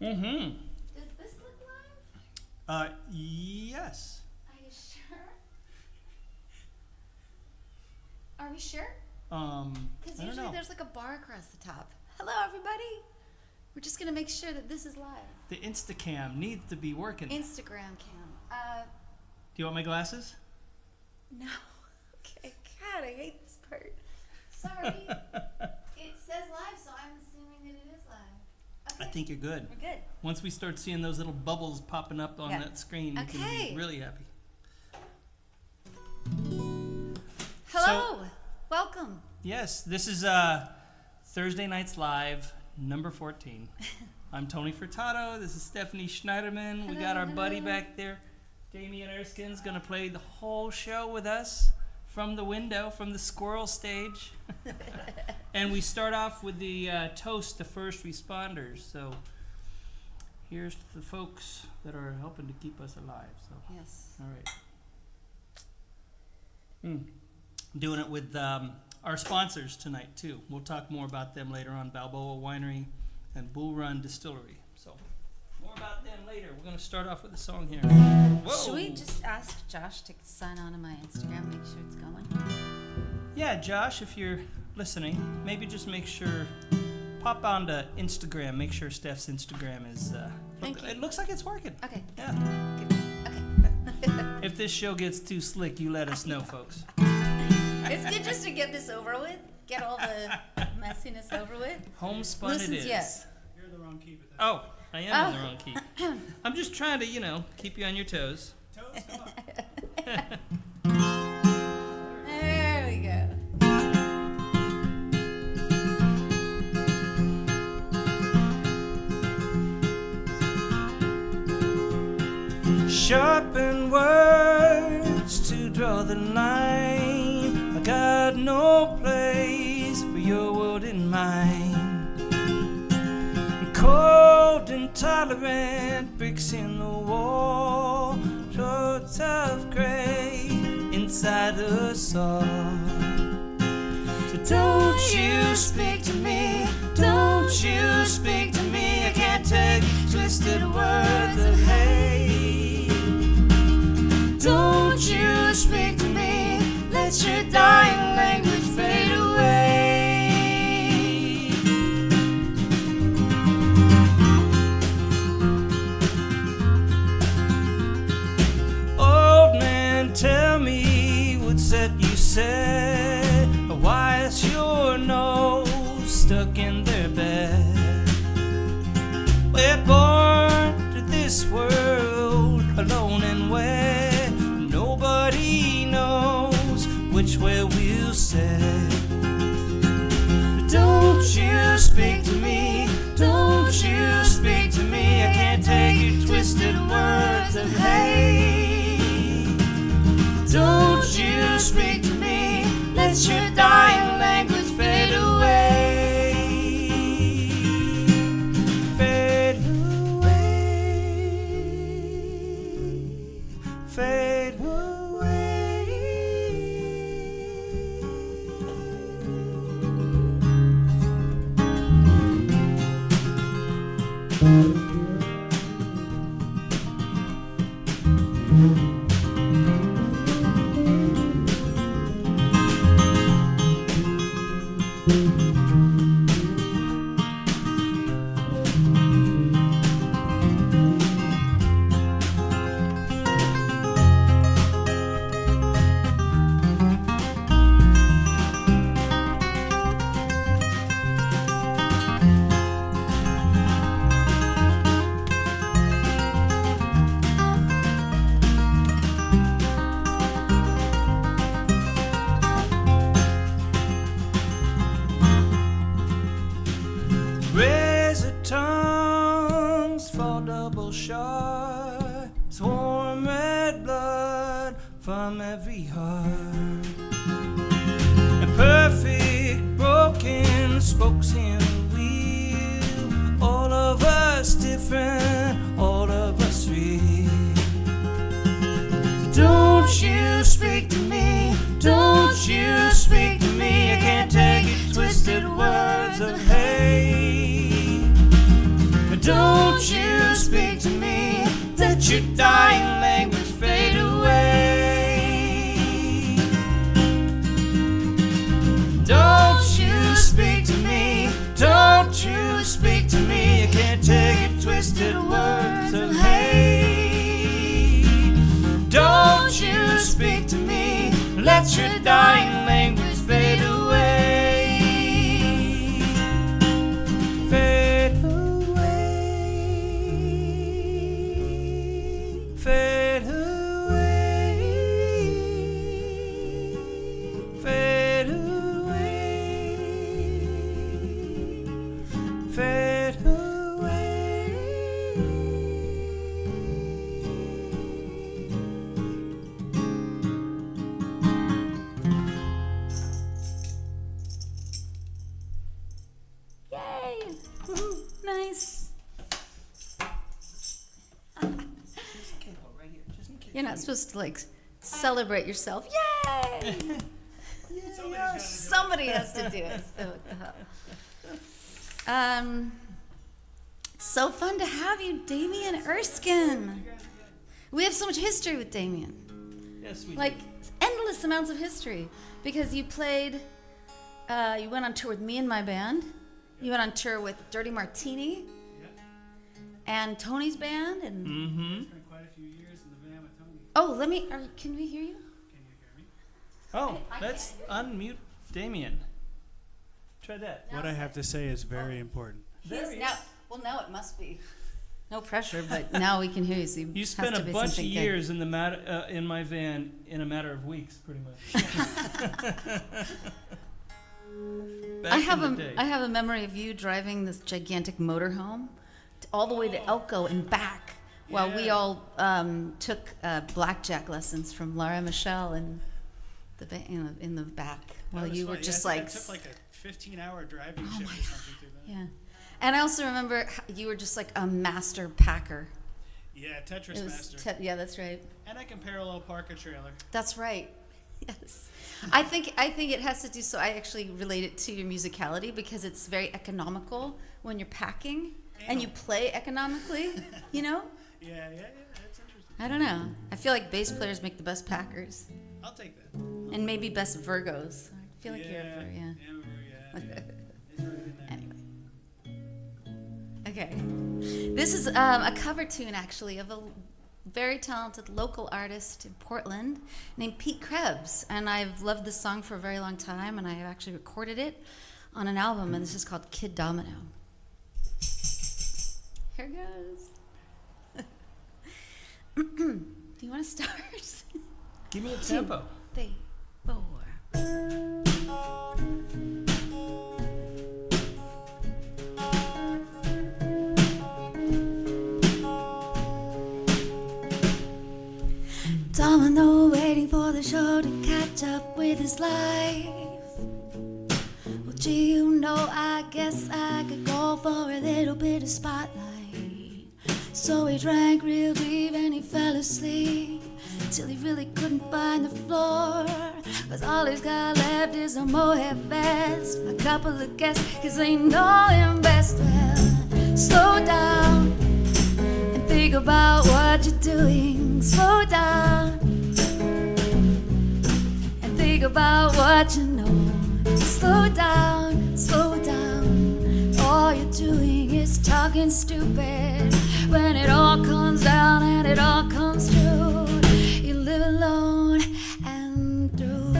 Mm-hmm. Does this look live? Yes. Are you sure? Are we sure? Because I don't usually know. there's like a bar across the top. Hello, everybody. We're just gonna make sure that this is live. The Instacam needs to be working. Instagram cam. Do you want my glasses? No. Okay. God, I hate this part. Sorry. It says live, so I'm assuming that it is live. Okay. I think you're good. We're good. Once we start seeing those little bubbles popping up on that screen, you can be really happy. Hello. Welcome. Yes, this is Thursday Nights Live, number 14. I'm Tony Furtado. This is Stephanie Schneiderman. We got our buddy back there. Damien Erskine's going to play the whole show with us from the window, from the squirrel stage. And we start off with the toast to first responders. So here's to the folks that are helping to keep us alive. So Yes. all right. Doing it with our sponsors tonight, too. We'll talk more about them later on, Balboa Winery and Bull Run Distillery. So more about them later. We're going to start off with a song here. Whoa. Should we just ask Josh to sign on to my Instagram, make sure it's going? Yeah, Josh, if you're listening, maybe just make sure, pop onto Instagram, make sure Steph's Instagram is, Thank you. It looks like it's working. Okay. Yeah. Good. Okay. If this show gets too slick, you let us know, folks. It's good just to get this over with, get all the messiness over with. Homespun it is. Yes. You're in the wrong key, but that's Oh, I am in the wrong key. I'm just trying to, keep you on your toes. toes, come on. There we go. Sharpen words to draw the line. I got no place for your world in mine. Cold, intolerant bricks in the wall, shorts of gray inside us all. So don't you speak to me, don't you speak to me. I can't take twisted words of hate. Don't you speak to me, let your dying language fade away. Old man, tell me what's that you said. Why is your nose stuck in their bed? We're born to this world alone and where nobody knows which way we'll set. Don't you speak to me, don't you speak to me. I can't take your twisted words of hate. Don't you speak to me, let your dying language fade away. Fade away. Fade away. Razor tongues fall double sharp, swarm red blood from every heart. And perfect broken spokes in the wheel, all of us different, all of us real. Don't you speak to me, don't you speak to me. I can't take your twisted words of hate. Don't you your dying language fade away. Don't you speak to me, don't you speak to me. I can't take your twisted words of hate. Don't you speak to me, let your dying language fade away. Fade away. Fade away. Fade away. Fade away. Yay! Nice. You're not supposed to like celebrate yourself. Yay! Somebody has to do it. It's so fun to have you, Damien Erskine. We have so much history with Damien. Yes, we Like endless amounts of history because you played. You went on tour with me and my band. You went on tour with Dirty Martini and Tony's band. And Mm-hmm. Spent quite a few years in the van with Tony. oh, can we hear you? Can you hear me? Oh, let's unmute Damien. Try that. What I have to say is very important. Yes, now it must be. No pressure, but now we can hear you. So You spent a bunch of years in the in my van in a matter of weeks, pretty much. Back I in have the a day. I have a memory of you driving this gigantic motorhome all the way to Elko and back, while we Yeah. all took blackjack lessons from Laura Michelle in the back. While That was you were fun. just Yeah, I like, took like a 15-hour driving Oh shift my or something through that. yeah. And I also remember you were just like a master packer. Yeah, Tetris It was Master. yeah, that's right. And I can parallel park a trailer. That's right. Yes. I think it has to do so I actually relate it to your musicality because it's very economical when you're packing and you play economically, you know? Yeah, that's interesting. I don't know. I feel like bass players make the best packers I'll take that. and maybe best Virgos. I feel like you're a Virgo, yeah. It's right in there. Anyway. Okay. This is a cover tune actually of a very talented local artist in Portland named Pete Krebs, and I've loved this song for a very long time, and I have actually recorded it on an album, and this is called Kid Domino. Here goes. Do you want to start? Give me a tempo. 3, 4. Domino waiting for the show to catch up with his life. Well, gee, you know, I guess I could go for a little bit of spotlight. So he drank real deep and he fell asleep till he really couldn't find the floor. 'Cause all he's got left is a mohair vest, a couple of guests, 'cause they know him best. Well, slow down and think about what you're doing. Slow down and think about what you know. Slow down, slow down. All you're doing is talking stupid. When it all comes down and it all comes true, you live alone and through.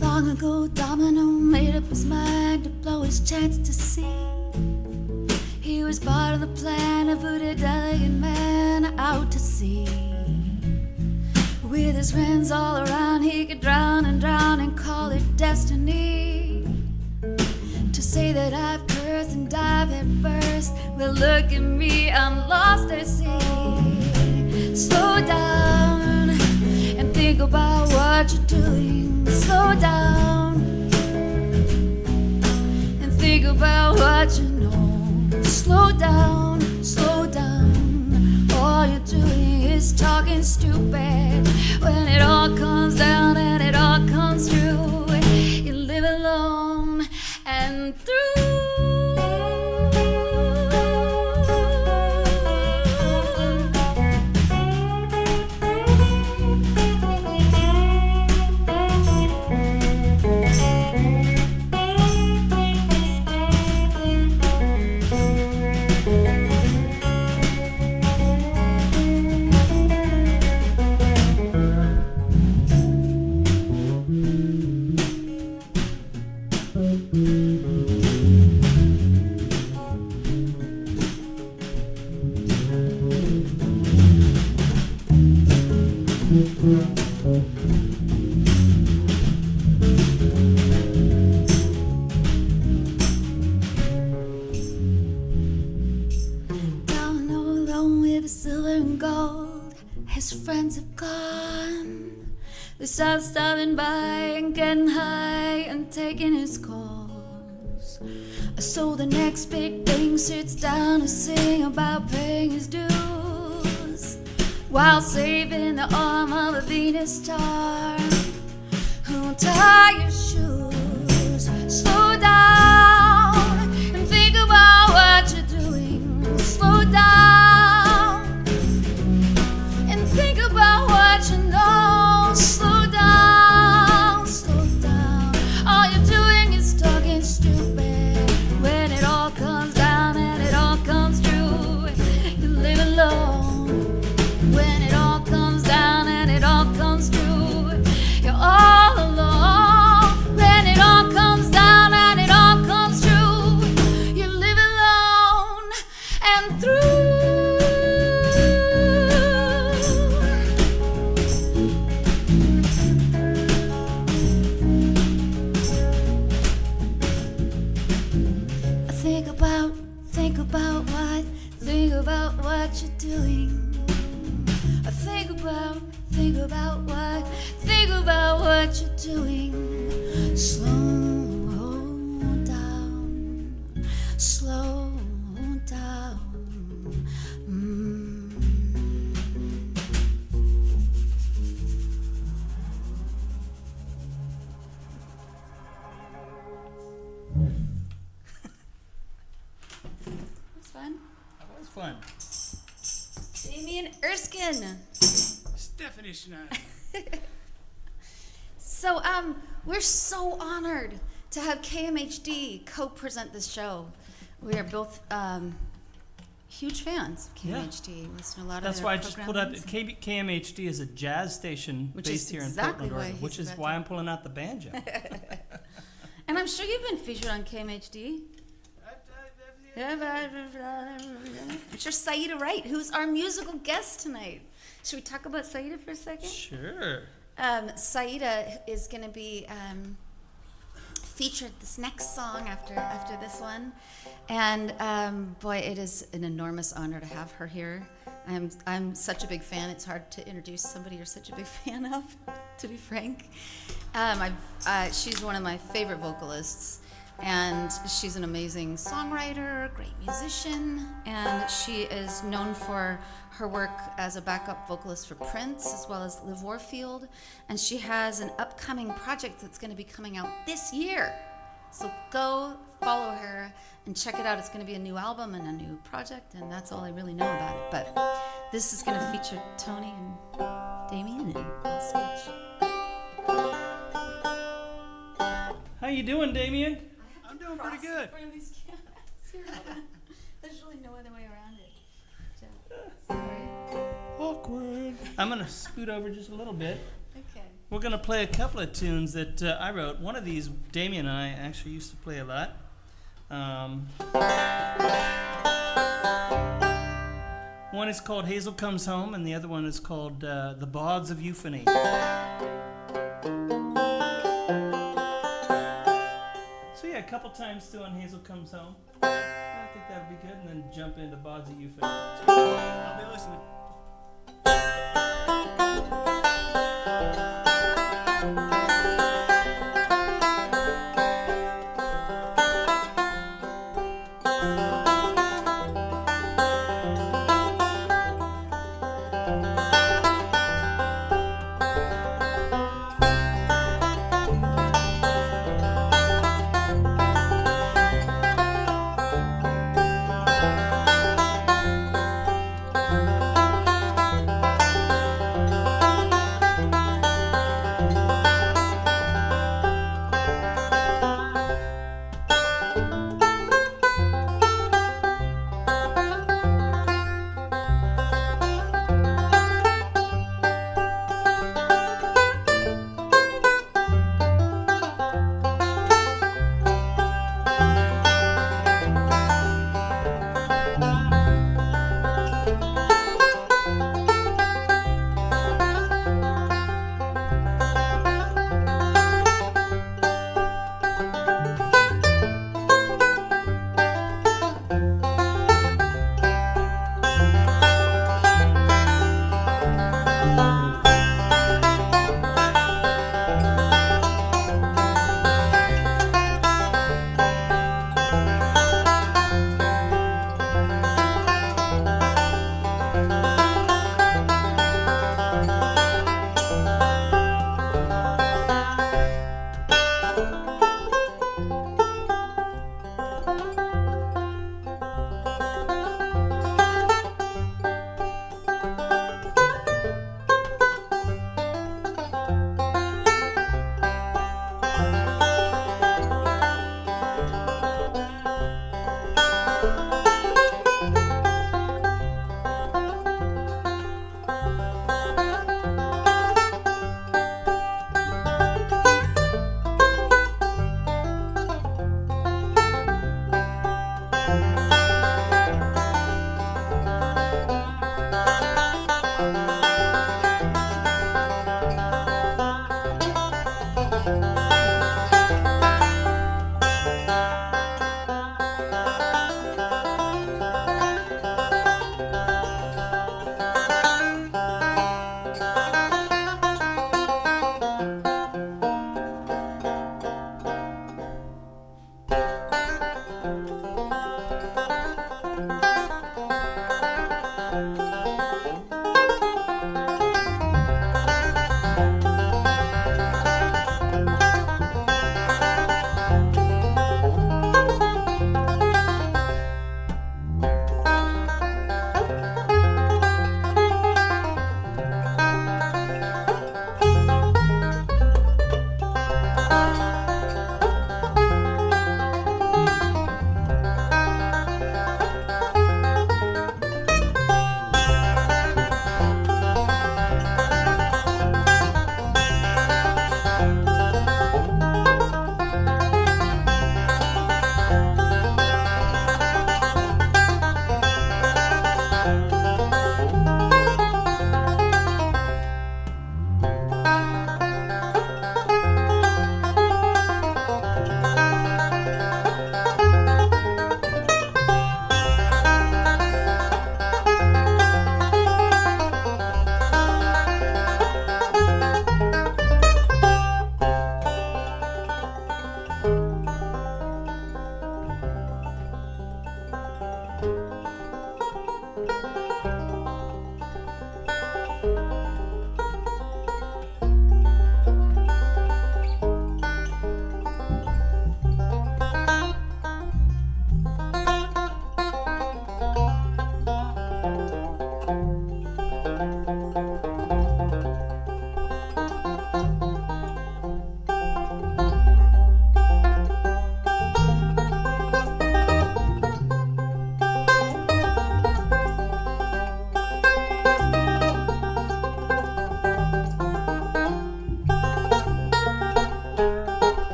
Long ago, Domino made up his mind to blow his chance to see. He was part of the plan to put a delicate man out to sea. With his friends all around, he could drown and call it destiny. To say that I've cursed and dive at first, well, look at me, I'm lost at sea. Slow down and think about what you're doing. Slow down and think about what you know. Slow down, slow down. All you're doing is talking stupid. When it all comes down and Down all alone with the silver and gold, his friends have gone. They stop stopping by and getting high and taking his calls. So the next big thing sits down to sing about paying his dues, while saving the arm of a Venus star. Who'll tie your shoes? Slow down and think about what you're doing. Slow down and think about what you know. Slow down, slow down. All you're doing is talking stupid. When it all comes down and it all comes true, you live alone. When it all comes down and it all comes true, you're all alone. When it all comes down and it all comes true, you live alone and through. Think about what you're doing. Think about what you're doing. Slow down, slow down. That's fun. That was fun. Damien Erskine. Stephanie Schneiderman. So, we're so honored to have KMHD co-present this show. We are both huge fans of KMHD. We listen to a lot That's of why I their just pulled out programs. KMHD is a jazz station Which based is here exactly in why Portland, he's Oregon, which is about why to- I'm pulling out the banjo. And I'm sure you've been featured on KMHD. It's your SAEEDA WRIGHT, who's our musical guest tonight. Should we talk about SAEEDA for a second? Sure. SAEEDA is going to be featured this next song after this one, and boy, it is an enormous honor to have her here. I'm such a big fan. It's hard to introduce somebody you're such a big fan of, to be frank. She's one of my favorite vocalists, and she's an amazing songwriter, great musician, and she is known for her work as a backup vocalist for Prince as well as Liv Warfield, and she has an upcoming project that's going to be coming out this year. So go follow her and check it out. It's going to be a new album and a new project, and that's all I really know about it. But this is going to feature Tony and Damien on stage. How you doing, Damien? I'm doing pretty good. There's really no other way around it. Sorry. Awkward. I'm gonna scoot over just a little bit. Okay. We're gonna play a couple of tunes that I wrote. One of these, Damien and I actually used to play a lot. One is called Hazel Comes Home, and the other one is called The Bawds of Euphony. So yeah, a couple times doing Hazel Comes Home. I think that would be good, and then jump into Bawds of Euphony. I'll be listening.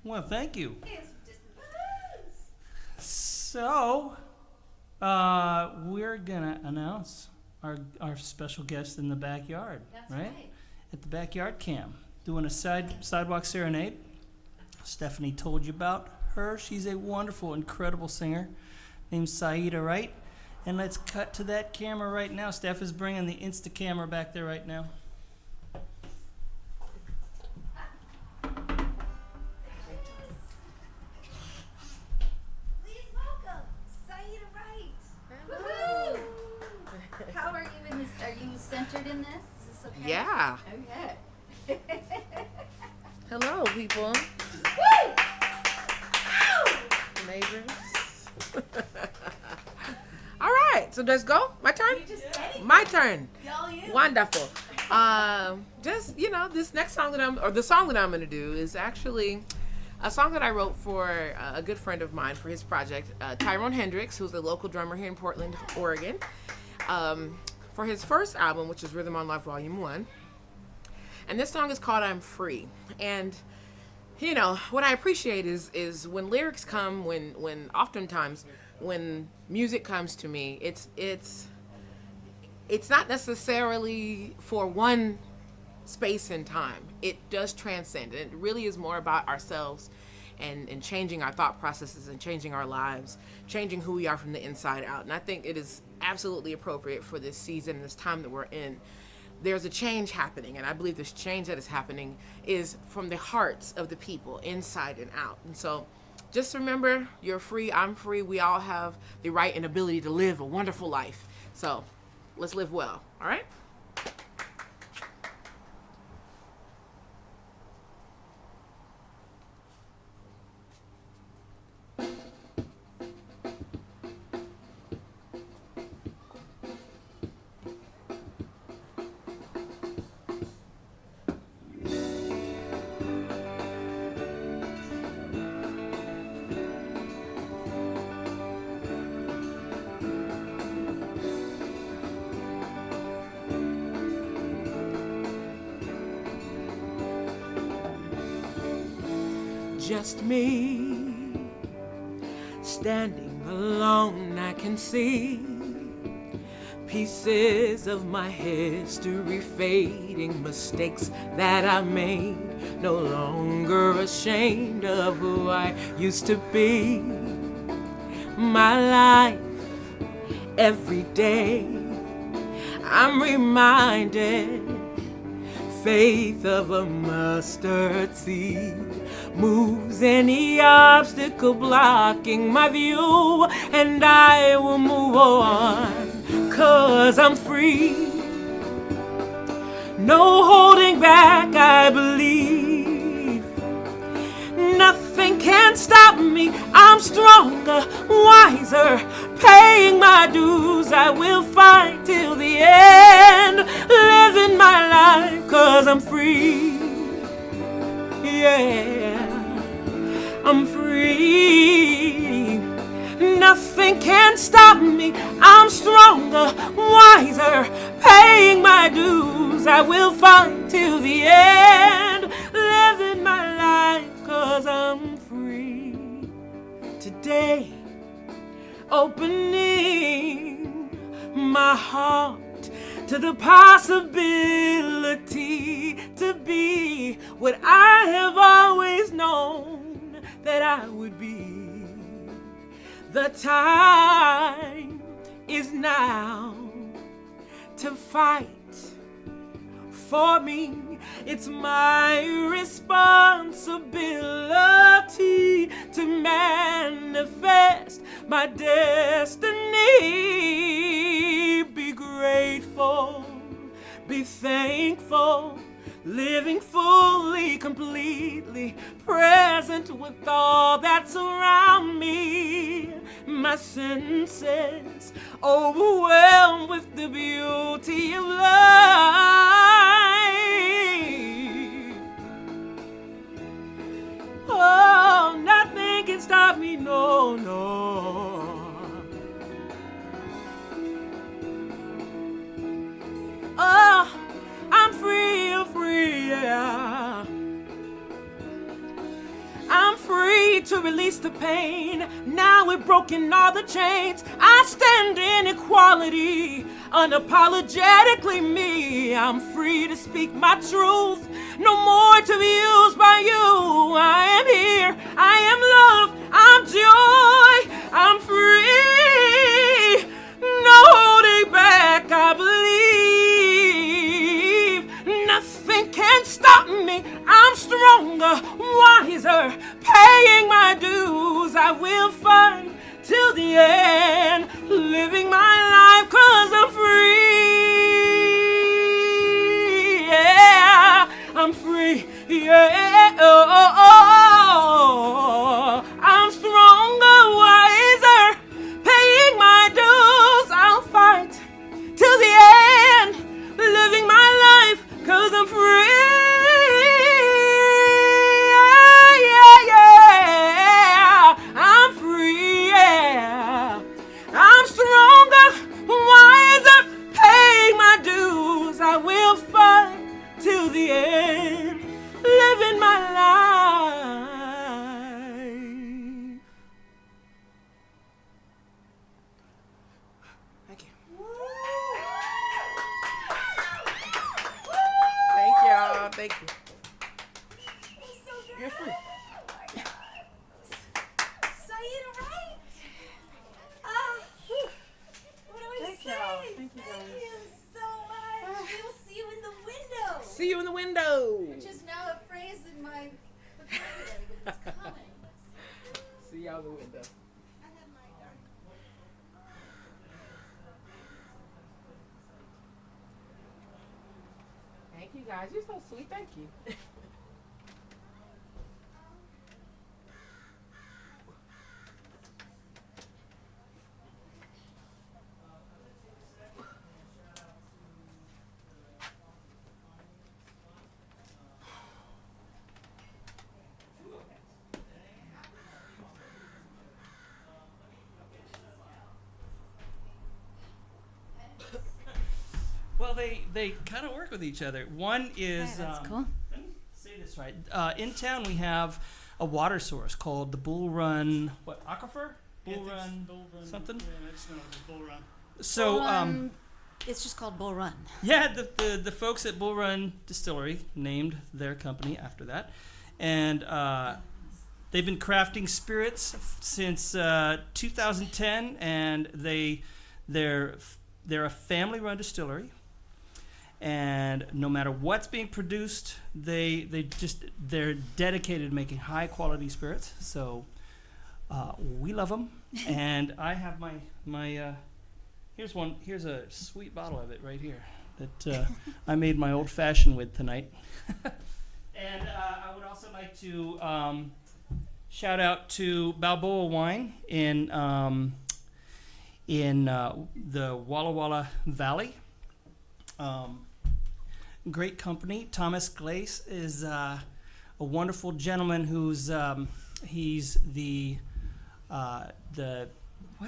Well, thank you. So, we're gonna announce our special guest in the backyard, That's right? right. At the backyard cam, doing a sidewalk serenade. Stephanie told you about her. She's a wonderful, incredible singer named SAEEDA WRIGHT. And let's cut to that camera right now. Steph is bringing the Insta camera back there right now. Please welcome SAEEDA WRIGHT. Woohoo! How are you in this? Are you centered in this? Is this okay? Yeah. Okay. Hello, people. Woo! Neighbors. All right, so let's go. My turn? My turn. Y'all you. Wonderful. Just, this next song the song that I'm going to do is actually a song that I wrote for a good friend of mine for his project, Tyrone Hendricks, who's a local drummer here in Portland, Oregon, for his first album, which is Rhythm on Life Volume 1. And this song is called I'm Free. And, what I appreciate is when lyrics come, when oftentimes when music comes to me, it's not necessarily for one space and time. It does transcend. It really is more about ourselves and changing our thought processes and changing our lives, changing who we are from the inside out. And I think it is absolutely appropriate for this season, this time that we're in. There's a change happening, and I believe this change that is happening is from the hearts of the people, inside and out. And so just remember, you're free, I'm free. We all have the right and ability to live a wonderful life. So let's live well, all right? just me. Standing alone, I can see pieces of my history fading, mistakes that I made, no longer ashamed of who I used to be. My life, every day, I'm reminded, faith of a mustard seed moves any obstacle blocking my view, and I will move on, 'cause I'm free. No holding back, I believe. Nothing can stop me. I'm stronger, wiser, paying my dues. I will fight till the end, living my life 'cause I'm free. Yeah, I'm free. Nothing can stop me. I'm stronger, wiser, paying my dues. I will fight till the end, living my life 'cause I'm free. Today, opening my heart to the possibility to be what I have always known that I would be. The time is now to fight for me. It's my responsibility to manifest my destiny. Be grateful, be thankful, living fully, completely present with all that's around me. My senses overwhelmed with the beauty of life. Oh, nothing can stop me, no, no. Oh, I'm free, yeah. I'm free to release the pain. Now we've broken all the chains. I stand in equality, unapologetically me. I'm free to speak my truth, no more to be used by you. I am here, I am love, I'm joy, I'm free. No holding back, I believe. Nothing can stop me. I'm stronger, wiser, paying my dues. I will fight till the end, living my life 'cause I'm free. Yeah, I'm free. Yeah, oh. I'm stronger, wiser, paying my dues. I'll fight till the end, living my life 'cause I'm free. Yeah, I'm free. Yeah, I'm stronger, wiser, paying my dues. I will fight till the end, living my life. Thank you. Thank y'all. Thank you. You're free. SAEEDA WRIGHT? What do I Thank say? y'all. Thank you, Thank guys. you so much. We will see you in the window. See you in the window. Which is now a phrase in my vocabulary, but it's coming. See y'all in the window. Thank you guys. You're so sweet. Thank you. Well, they kind of work with each other. One is Okay, that's cool. let me say this right. In town we have a water source called the Bull Run, aquifer? Yeah, Bull I think it's Run Bull Run. something? Yeah, I just know it was Bull Run. So, Bull Run, it's just called Bull Run. yeah, the folks at Bull Run Distillery named their company after that. And they've been crafting spirits since 2010, and they're a family-run distillery. And no matter what's being produced, they're dedicated to making high-quality spirits. So we love them. And I have my here's a sweet bottle of it right here that I made my old-fashioned with tonight. And I would also like to shout out to Balboa Wine in the Walla Walla Valley. Great company. Thomas Glace is a wonderful gentleman who's he's the how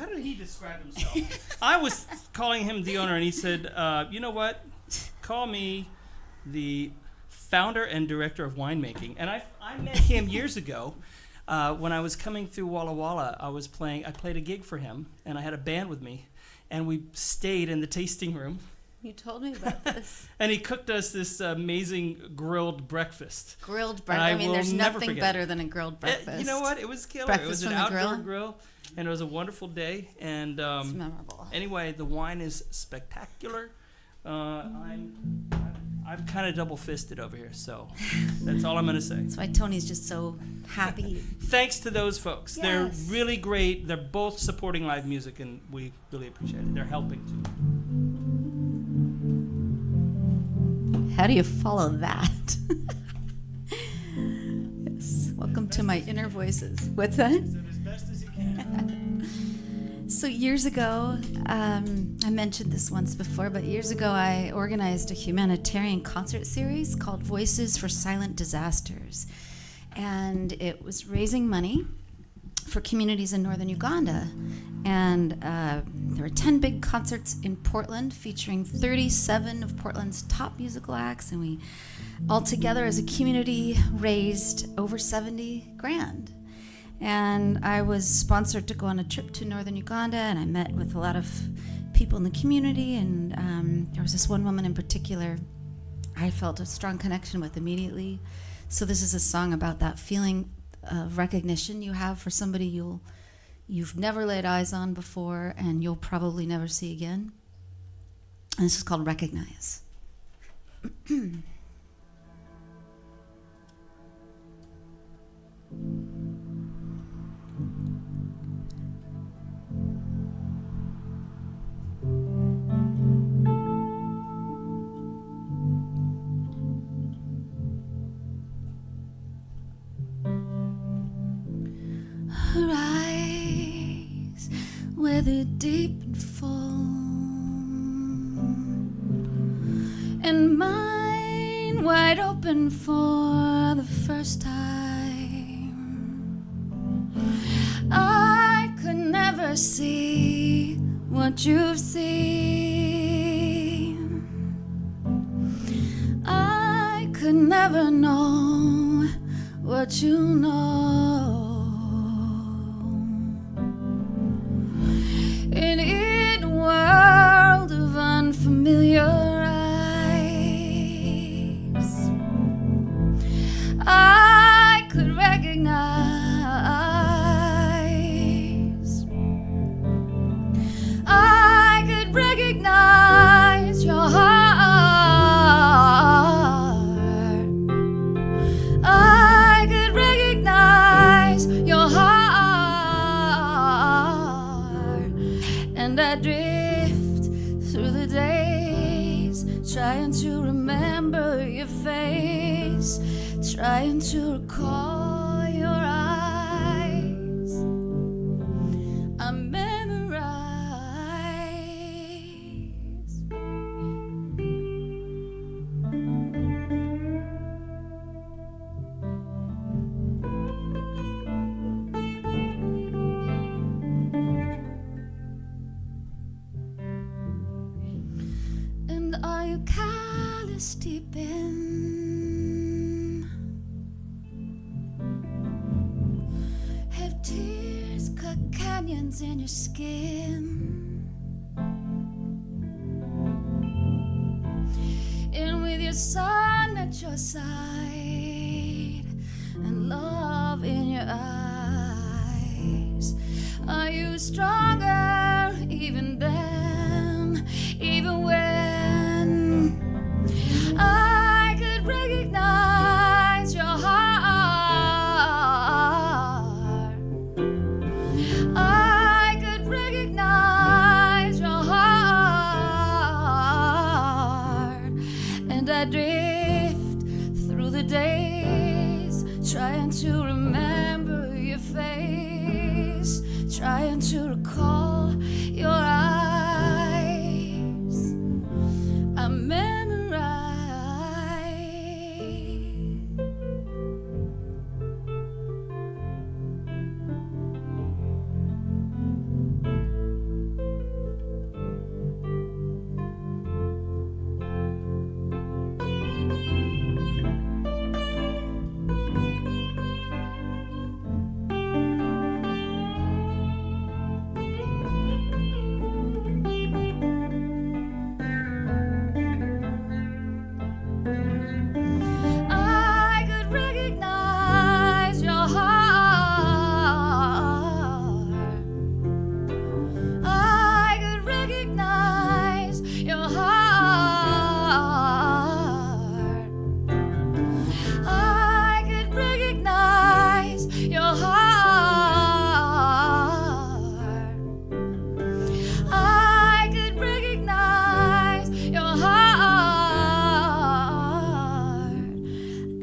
did he describe himself? I was calling him the owner, and he said, "You know what? Call me the founder and director of winemaking." And I met him years ago when I was coming through Walla Walla. I played a gig for him, and I had a band with me, and we stayed in the tasting room. You told me about this. And he cooked us this amazing grilled breakfast. Grilled breakfast. I mean, will there's never nothing forget better than a grilled breakfast. You know what? It was killer. Breakfast It was an from the outdoor grill? grill, and it was a wonderful day. And It's memorable. anyway, the wine is spectacular. I'm kind of double-fisted over here, so that's all I'm going to say. That's why Tony's just so happy. Thanks to those folks. Yes. They're really great. They're both supporting live music, and we really appreciate it. They're helping, too. How do you follow that? Yes. Welcome to my inner voices. What's that? As best as you can. So years ago, I mentioned this once before, but years ago I organized a humanitarian concert series called Voices for Silent Disasters. And it was raising money for communities in northern Uganda. And there were 10 big concerts in Portland featuring 37 of Portland's top musical acts. And we all together as a community raised over 70 grand. And I was sponsored to go on a trip to northern Uganda, and I met with a lot of people in the community, and there was this one woman in particular I felt a strong connection with immediately. So this is a song about that feeling of recognition you have for somebody you've never laid eyes on before and you'll probably never see again. And this is called Recognize. Rise with it deep and full, and mine wide open for the first time. I could never see what you've seen. I could never know what you know. In a world of unfamiliar eyes, I could recognize. I could recognize your heart. I could recognize your heart. And I drift through the days, trying to remember your face, trying to recall your eyes. I memorize. And are you callous deep in? hands in your skin, and with your son at your side and love in your eyes, are you stronger even then, even when I could recognize your heart? I could recognize your heart, and I drift through the days, trying to remember your face, trying to recall your eyes. I memorize. I could recognize your heart. I could recognize your heart. I could recognize your heart. I could recognize your heart,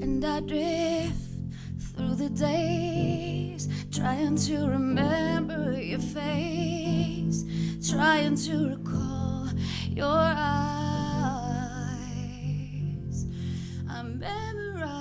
and I drift through the days, trying to remember your face, trying to recall your eyes. I memorize.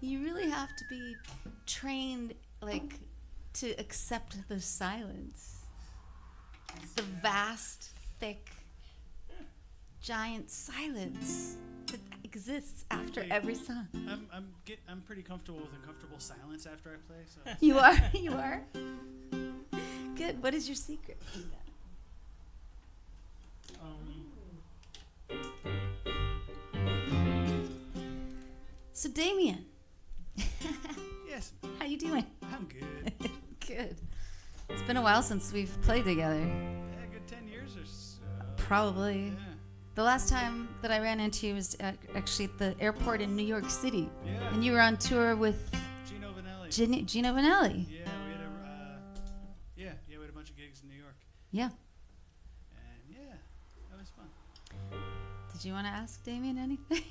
You really have to be trained, like, to accept the silence. The vast, thick, giant silence that exists after every song. I'm pretty comfortable with uncomfortable silence after I play. So You are? You are? Good. What is your secret? So, Damien, yes, how you doing? I'm good. Good. It's been a while since we've played together. Yeah, a good 10 years or so. Probably. Yeah. The last time that I ran into you was actually at the airport in New York City. Yeah. And you were on tour with Gino Vanelli. Gino Vanelli. Yeah, we had we had a bunch of gigs in New York, Yeah. and yeah, that was fun. Did you want to ask Damien anything?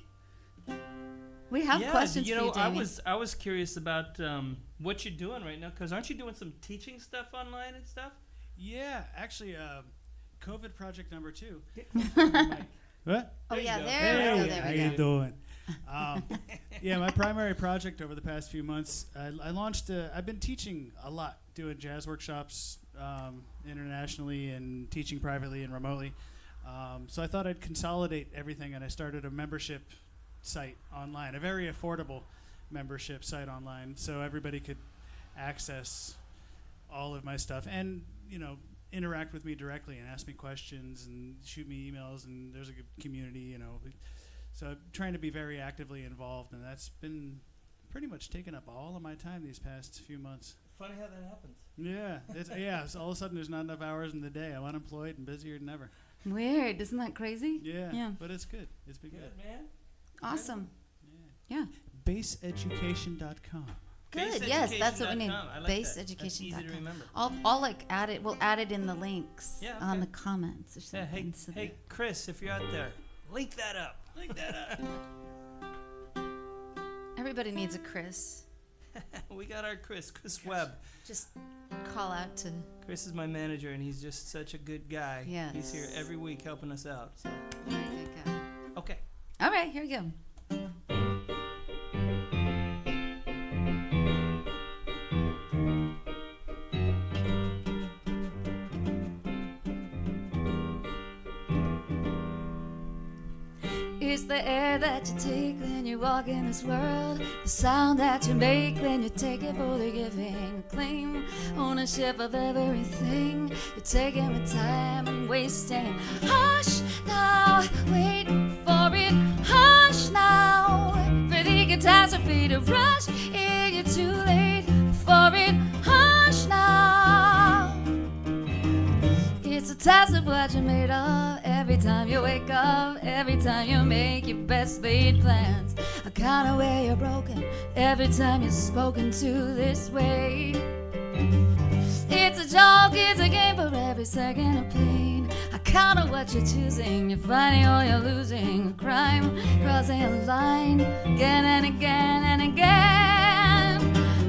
We have Yeah, questions you for know, you, Damien. I was curious about what you're doing right now, because aren't you doing some teaching stuff online and stuff? Yeah, actually, COVID project number 2. What? Oh, yeah, you go. there we go, there how we you go. doing? Yeah, my primary project over the past few months, I launched. I've been teaching a lot, doing jazz workshops internationally and teaching privately and remotely. So I thought I'd consolidate everything, and I started a membership site online, a very affordable membership site online, so everybody could access all of my stuff and, you know, interact with me directly and ask me questions and shoot me emails, and there's a good community, you know. So I'm trying to be very actively involved, and that's been pretty much taken up all of my time these past few months. Funny how that happens. Yeah, so all of a sudden there's not enough hours in the day. I'm unemployed and busier than ever. Weird. Isn't that crazy? Yeah, but it's good. It's been good. Good, man. Awesome. Yeah. Yeah. Basseducation.com. Good. Yes, that's what we need. basseducation.com. I like Bass that. That's education. easy to remember. I'll like add it. We'll add it in the links Yeah, on okay. the comments or Yeah, something. hey, so hey, that- Chris, if you're out there, link that up. Link that up. Everybody needs a Chris. We got our Chris Webb. Just call out to. Chris is my manager, and he's just such a good guy. Yes. He's here every week helping us out. So. Very good guy. Okay. All right, here we go. It's the air that you take when you walk in this world, the sound that you make when you take it for the giving, claim ownership of everything. You're taking the time and wasting. Hush now, wait for it. Hush now, for the catastrophe to rush in. You're too late for it. Hush now. It's a test of what you're made of. Every time you wake up, every time you make your best laid plans, I count of where you're broken. Every time you're spoken to this way, it's a joke, it's a game for every second of pain. I count of what you're choosing. You're finding or you're losing. A crime crossing a line again and again and again.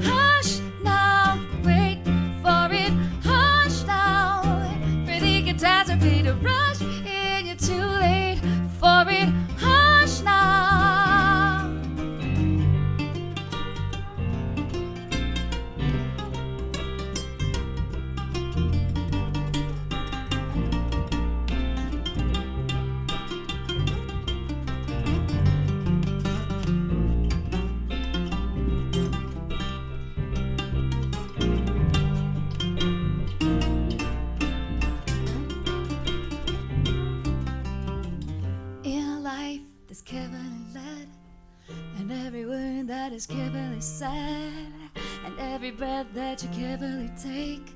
Hush now, wait for it. Hush now, for the catastrophe to rush in. You're too late for it. Hush now. In life, there's carefully led, and every word that is carefully said, and every breath that you carefully take,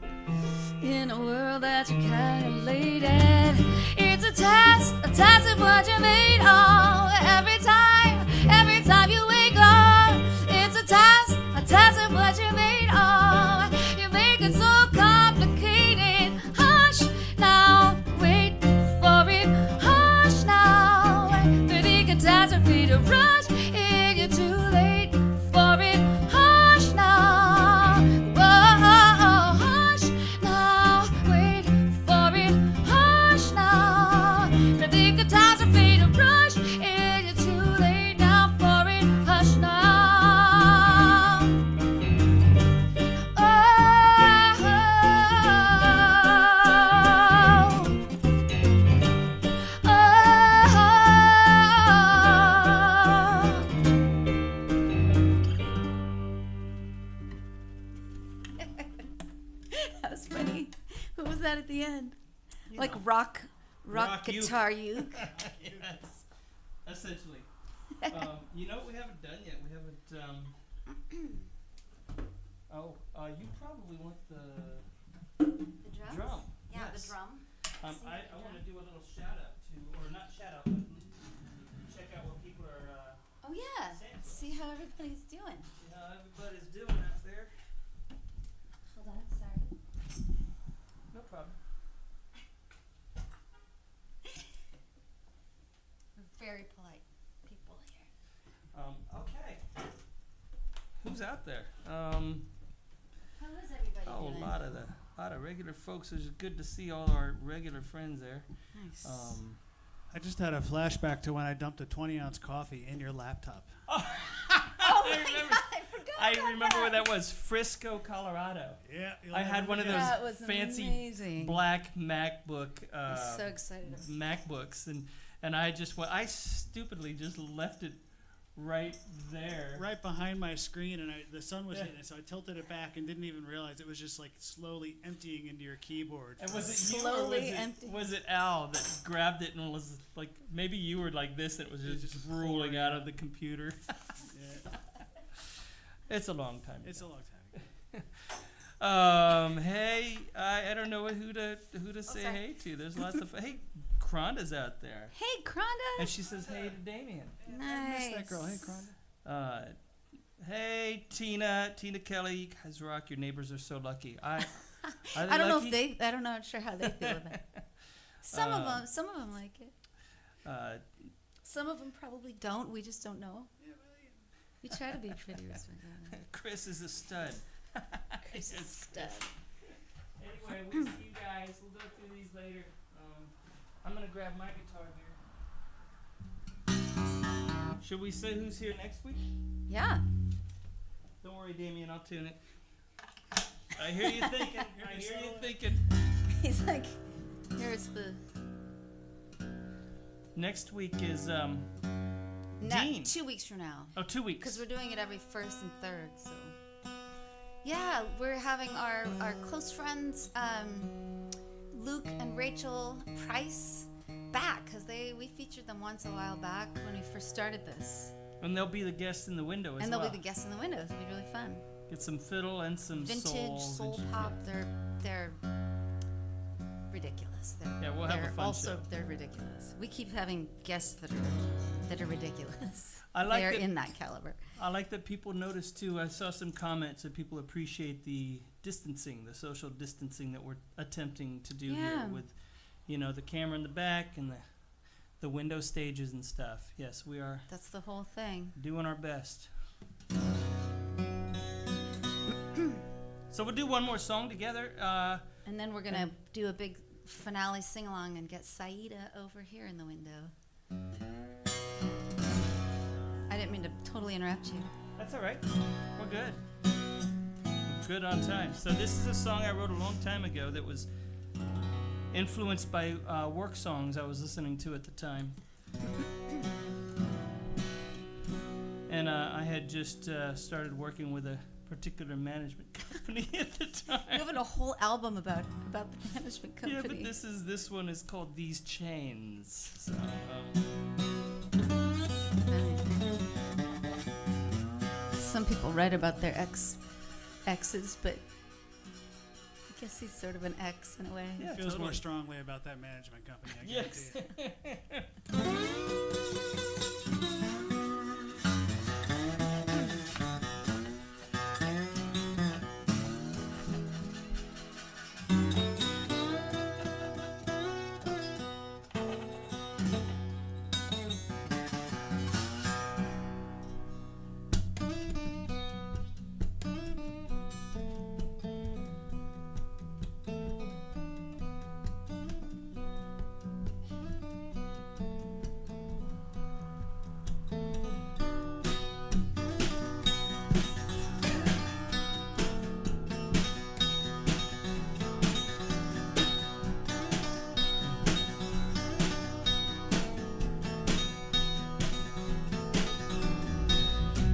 in a world that you calculated. It's a test of what you're made of. Every time you wake up, it's a test of what you're made of. You make it so complicated. Hush now, wait for it. Hush now, for the catastrophe to rush in. You're too late for it. Hush now. Whoa, hush now, wait for it. Hush now, for the catastrophe to rush in. You're too late now for it. Hush now. That was funny. What was that at the end? Like know. rock Rock uke. guitar uke. Yes. Essentially. You know what we haven't done yet? We haven't. You probably want the The drums? drum. Yeah, Yes. the drum. I want to do a little shout out to, or not shout out, but check out what people are. Oh yeah. Sample. See how everybody's doing. How everybody's doing out there. Hold on, sorry. No problem. We're very polite people here. Okay. Who's out there? How is everybody Oh, doing? a lot of regular folks. It's good to see all our regular friends there. Nice. I just had a flashback to when I dumped a 20-ounce coffee in your laptop. oh I my remember. God, I forgot I about remember where that was. Frisco, Colorado. Yeah. I had one of those That was fancy amazing. black MacBook I'm so excited. MacBooks, and I stupidly just left it right there. Right behind my screen, and the sun was hitting it, so I tilted it back and didn't even realize it was just like slowly emptying into your keyboard. And was it you or Slowly empty. was it Al that grabbed it and was like, maybe you were like this, and it was just rolling out of the computer? Yeah, It's a long time it's a ago. long time ago. Hey, I don't know who to say sorry. hey to. There's lots of hey, Cronda's out there, Hey, Cronda. and she says hey to Damien. Nice. Miss that girl. Hey, Cronda. Hey, Tina Kelly, you guys rock. Your neighbors are so lucky. Are they I don't know if lucky? I'm not sure how they feel about it. Some of them like it. Some of them probably don't. We just don't know. We try to be pretty respectful. Chris is a stud. Chris is a stud. Anyway, we'll see you guys. We'll go through these later. I'm gonna grab my guitar here. Should we say who's here next week? Yeah. Don't worry, Damien. I'll tune it. I hear you thinking. He's like, here's the. Next week is Dean. 2 weeks from now. Oh, 2 weeks. Because we're doing it every first and third, so. Yeah, we're having our close friends, Luke and Rachel Price, back because we featured them once a while back when we first started this. And they'll be the guests in the window as well. And they'll be the guests in the windows. It'll be really fun. Get some fiddle and some Vintage soul pop. They're ridiculous. Yeah, we'll have a fun show. They're ridiculous. We keep having guests that are ridiculous. They're in that caliber. I like that people notice too. I saw some comments that people appreciate the distancing, the social distancing that we're attempting to do here with, the camera in the back and the window stages and stuff. Yes, we are. That's the whole thing. Doing our best. So we'll do one more song together. And then we're going to do a big finale sing-along and get SAEEDA over here in the window. I didn't mean to totally interrupt you. That's all right. We're good. We're good on time. So this is a song I wrote a long time ago that was influenced by work songs I was listening to at the time. And I had just started working with a particular management company at the time. You have a whole album about the management company. Yeah, but this one is called These Chains. So, some people write about their exes, but I guess he's sort of an ex in a way. Yeah, feels totally. more strongly about that management company, I guarantee Yes.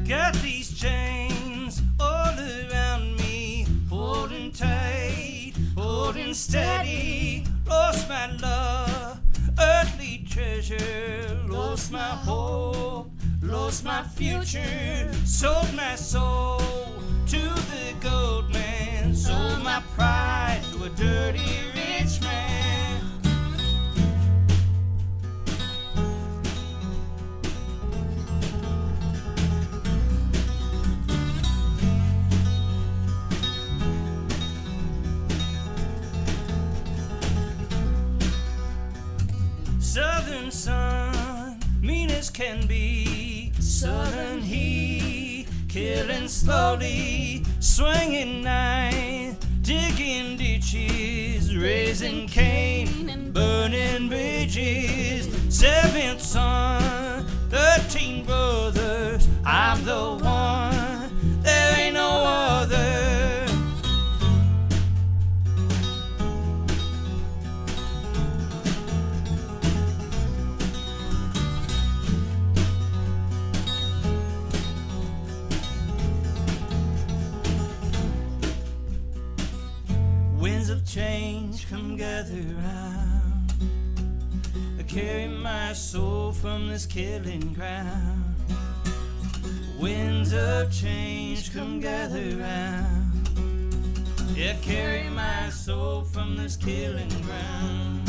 Got these chains all around me, holding tight, holding steady. Lost my love, earthly treasure, lost my hope, lost my future. Sold my soul to the gold man, sold my pride to a dirty rich man. Southern sun, mean as can be. Southern heat, killing slowly. Swinging knife, digging ditches. Raising Cain and burning bridges. Seventh son, 13 brothers. I'm the one, there ain't no other. Winds of change come gather round. I carry my soul from this killing ground. Winds of change come gather round. Yeah, carry my soul from this killing ground.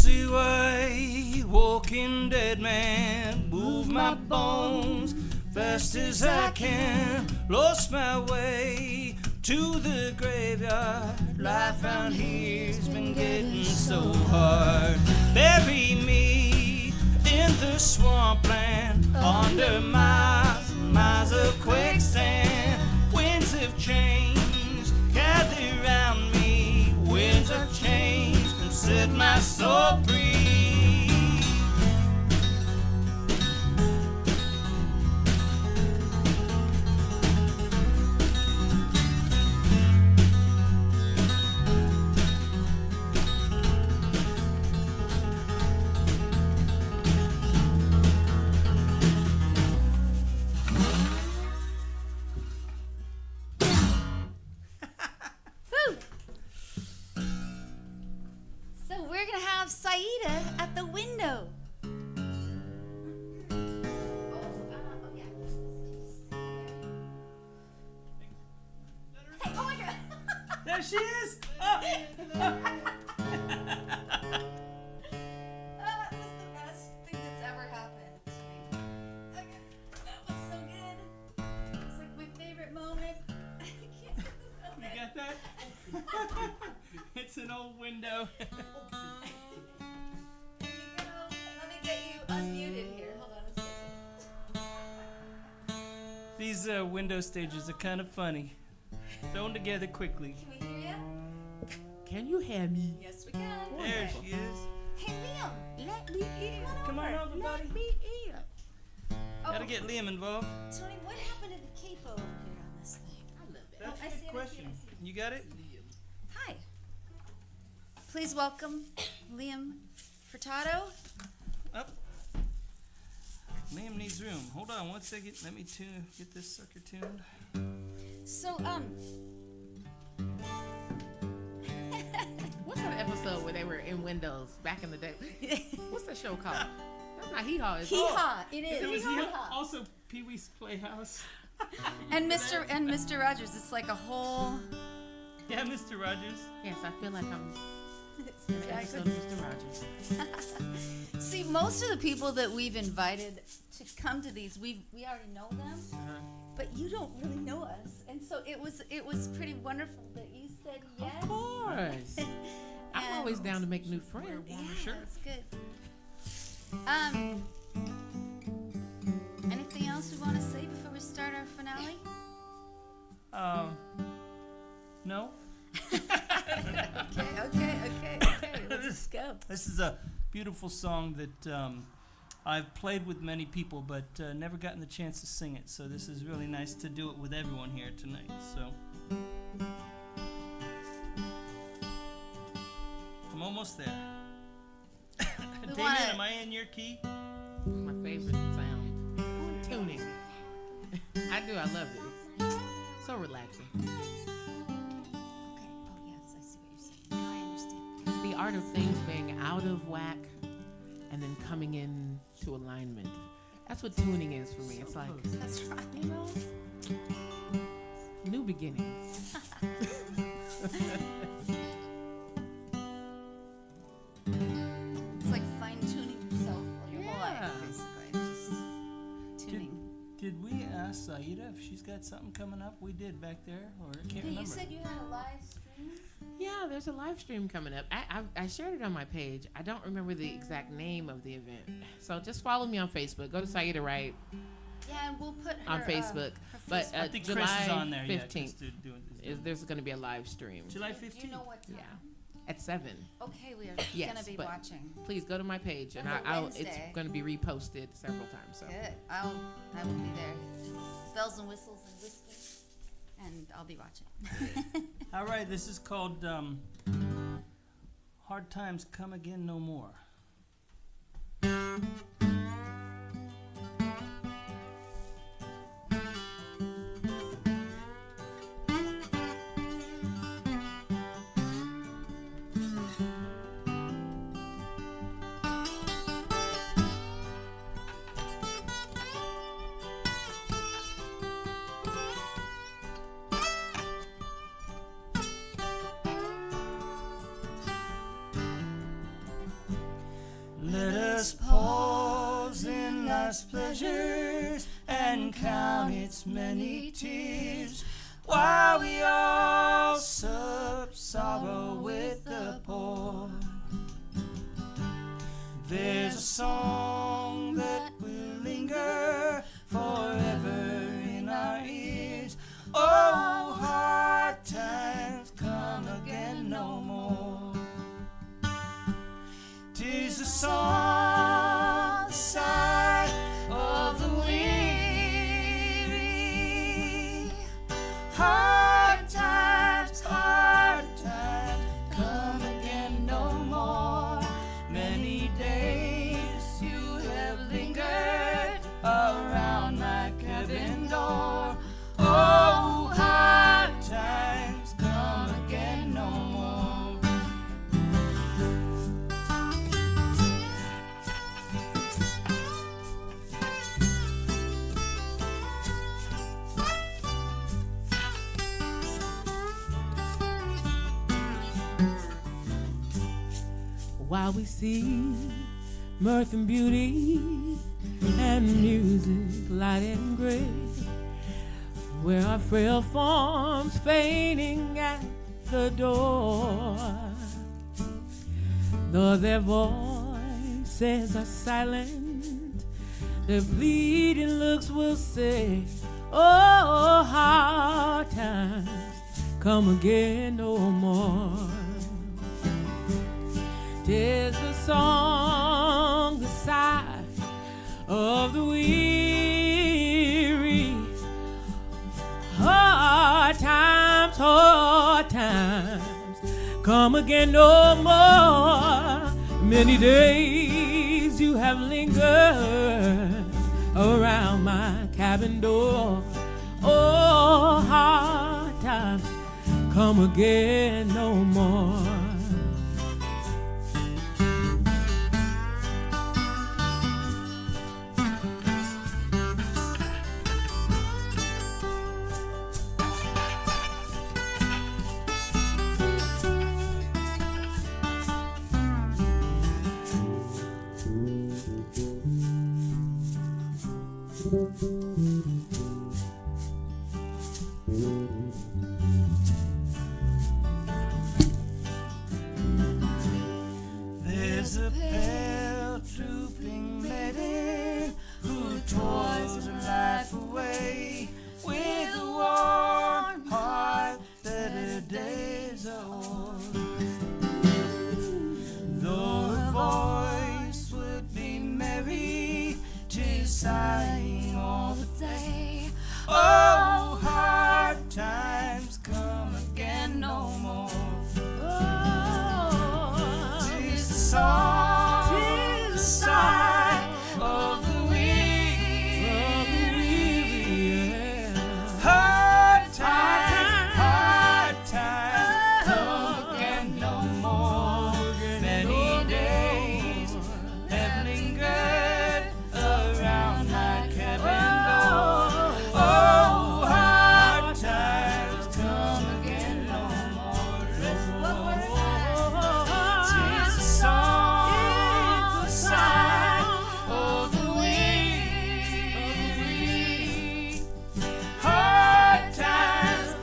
the way, walking dead man, move my bones fast as I can, lost my way to the graveyard. Life round here's been getting so hard. Bury me in the swampland, under miles and miles of quicksand. Winds of change gather round me, winds of change and set my soul free. So we're gonna have SAEEDA at the window. Hey, oh my God! There she is! Oh. That was the best thing that's ever happened to me. Okay, that was so good. It was like my favorite moment. I can't do the You got that? It's an old window. There you go. Let me get you unmuted here. Hold on a second. These window stages are kind of funny. Thrown together quickly. Can we hear you? Can you hear me? Yes, we can. There she is. Hey, Liam. Let me in. Come on over, buddy. Let me in. Oh, Gotta get Liam involved. Tony, what happened to the capo over here on this thing? I love that. That's I a see good it, I question. see it, I see You got it? Hi. Please welcome Liam Furtado. Up. Liam needs room. Hold on one second. Let me get this sucker tuned. So, What's that episode where they were in windows back in the day? What's that show called? That's not Hee Haw. It's Hee Haw. It is. It was Hee here. Haw. Also Pee Wee's Playhouse. And Mr. Rogers. It's like a whole. Yeah, Mr. Rogers. Yes, I feel like I'm in an episode of Mr. Rogers. See, most of the people that we've invited to come to these, we already know them, but you don't really know us, and so it was pretty wonderful that you said yes. Of course. I'm And- always down to make new friends. Yeah, Sure. that's good. Anything else we want to say before we start our finale? No. Okay. Let's go. This is a beautiful song that I've played with many people, but never gotten the chance to sing it. So this is really nice to do it with everyone here tonight. So I'm almost there. Damien, am I in your key? My favorite sound. Tuning. I do. I love it. It's so relaxing. Okay. Oh yes, I see what you're saying. Now I understand. It's the art of things being out of whack and then coming in to alignment. That's what tuning is for me. It's like, That's right. you know, new beginnings. It's like fine tuning yourself your whole life, Yeah. basically. Just tuning. Did we ask SAEEDA if she's got something coming up? We did back there, or I can't Yeah, remember. you said you had a live stream. Yeah, there's a live stream coming up. I shared it on my page. I don't remember the exact name of the event. So just follow me on Facebook. Go to SAEEDA WRIGHT Yeah, and we'll put her on Facebook. her But Facebook. I think July Chris is on there. 15th Yeah, there's going to be a live stream. July Do you 15th. know what time? Yeah, at 7. Okay, we are Yes, gonna be but- watching. Please go to my page, and On a I'll it's Wednesday. going to be reposted several times. So Good. I will be there. Bells and whistles and whiskey, and I'll be watching. All right, this is called Hard Times Come Again No More. life's pleasures and count its many tears, while we all sup sorrow with the poor. There's a song that will linger forever in our ears. Oh, hard times come again no more. 'Tis a song, the sigh of the weary. Hard times come again no more. Many days you have lingered around my cabin door. Oh, hard times come again no more. While we see mirth and beauty and music light and gray, where our frail forms fainting at the door, though their voices are silent, their pleading looks will say, oh, hard times come again no more. 'Tis the song, the sigh of the weary. Hard times come again no more. Many days you have lingered around my cabin door. Oh, hard times come again no more. There's a pale drooping maiden who toils her life away with a warm heart that her days are o'er. Though her voice would be merry, 'tis sighing all the day. Oh, hard times come again no more. Song, the sigh of the weary. Hard times come again no more. Many days have lingered around my cabin door. Oh, hard times come again no more. Tis a song, the sigh of the weary. Hard times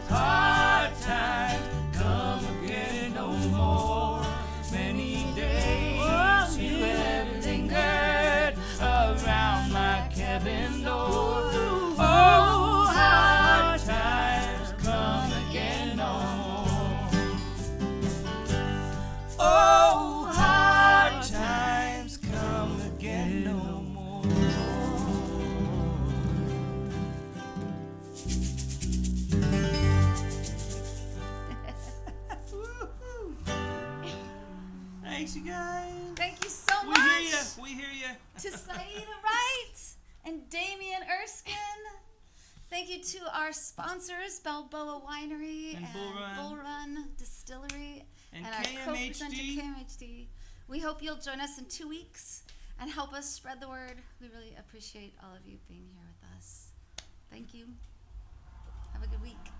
come again no more. Many days you have lingered around my cabin door. Oh, hard times come again no more. Oh, hard times come again no more. Thanks, you guys. Thank you so We much hear you. We hear you. to SAEEDA WRIGHT and Damien Erskine. Thank you to our sponsors, Balboa Winery And Bull Run Distillery, And our co-presenter KMHD. KMHD. We hope you'll join us in 2 weeks and help us spread the word. We really appreciate all of you being here with us. Thank you. Have a good week.